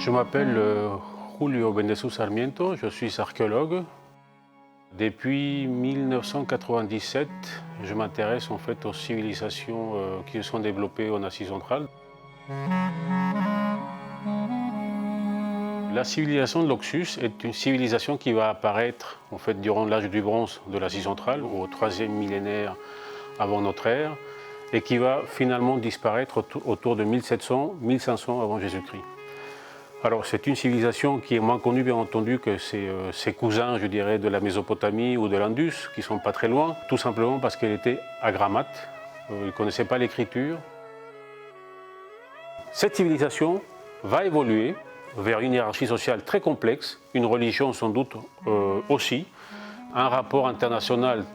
Je m'appelle Julio Bendezú Sarmiento, je suis archéologue. Depuis 1997, je m'intéresse en fait aux civilisations qui se sont développées en Asie centrale. La civilisation de l'Oxus est une civilisation qui va apparaître en fait durant l'âge du bronze de l'Asie centrale, au 3e millénaire avant notre ère, et qui va finalement disparaître autour de 1700-1500 avant Jésus-Christ. Alors c'est une civilisation qui est moins connue bien entendu que ses cousins, je dirais, de la Mésopotamie ou de l'Indus, qui ne sont pas très loin, tout simplement parce qu'elle était agrammate, ils ne connaissaient pas l'écriture. Cette civilisation va évoluer vers une hiérarchie sociale très complexe, une religion sans doute aussi, un rapport international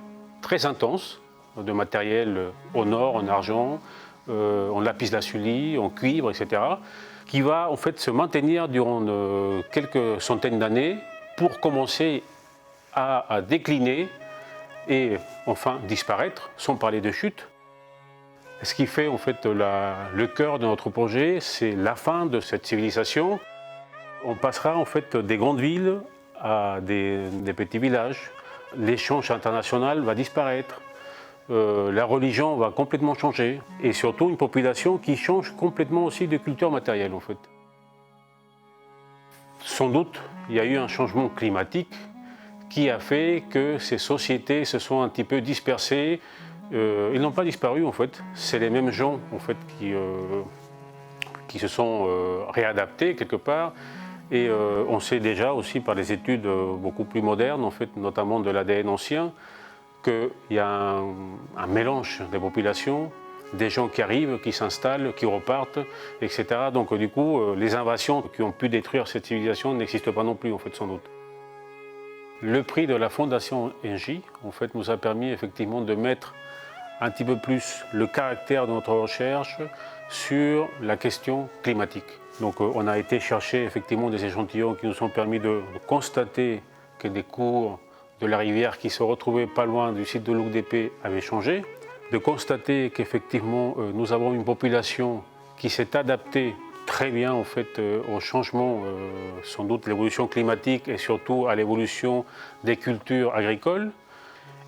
très intense, de matériel en or, en argent, en lapis-lazuli, en cuivre, etc., qui va en fait se maintenir durant quelques centaines d'années pour commencer à décliner et enfin disparaître, sans parler de chute. Ce qui fait en fait le cœur de notre projet, c'est la fin de cette civilisation. On passera en fait des grandes villes à des petits villages. L'échange international va disparaître. La religion va complètement changer et surtout une population qui change complètement aussi de culture matérielle en fait. Sans doute, il y a eu un changement climatique qui a fait que ces sociétés se sont un petit peu dispersées. Ils n'ont pas disparu en fait, c'est les mêmes gens en fait qui se sont réadaptés quelque part. Et on sait déjà aussi par les études beaucoup plus modernes, en fait, notamment de l'ADN ancien, qu'il y a un mélange des populations, des gens qui arrivent, qui s'installent, qui repartent, etc. Donc du coup, les invasions qui ont pu détruire cette civilisation n'existent pas non plus, en fait, sans doute. Le prix de la Fondation Engie, en fait, nous a permis effectivement de mettre un petit peu plus le caractère de notre recherche sur la question climatique. Donc on a été chercher effectivement des échantillons qui nous ont permis de constater que des cours de la rivière qui se retrouvaient pas loin du site de l'OUCDP avaient changé, de constater qu'effectivement nous avons une population qui s'est adaptée très bien en fait au changement, sans doute l'évolution climatique et surtout à l'évolution des cultures agricoles.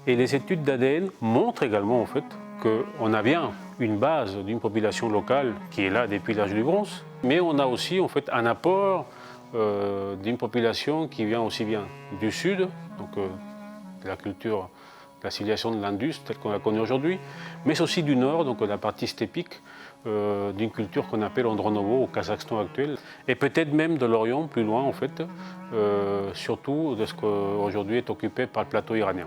Et les études d'ADN montrent également en fait qu'on a bien une base d'une population locale qui est là depuis l'âge du bronze, mais on a aussi en fait un apport d'une population qui vient aussi bien du sud, donc de la culture, de la civilisation de l'Indus telle qu'on la connaît aujourd'hui, mais aussi du nord, donc de la partie steppique, d'une culture qu'on appelle Andronovo au Kazakhstan actuel, et peut-être même de l'Orient plus loin en fait, surtout de ce qu'aujourd'hui est occupé par le plateau iranien.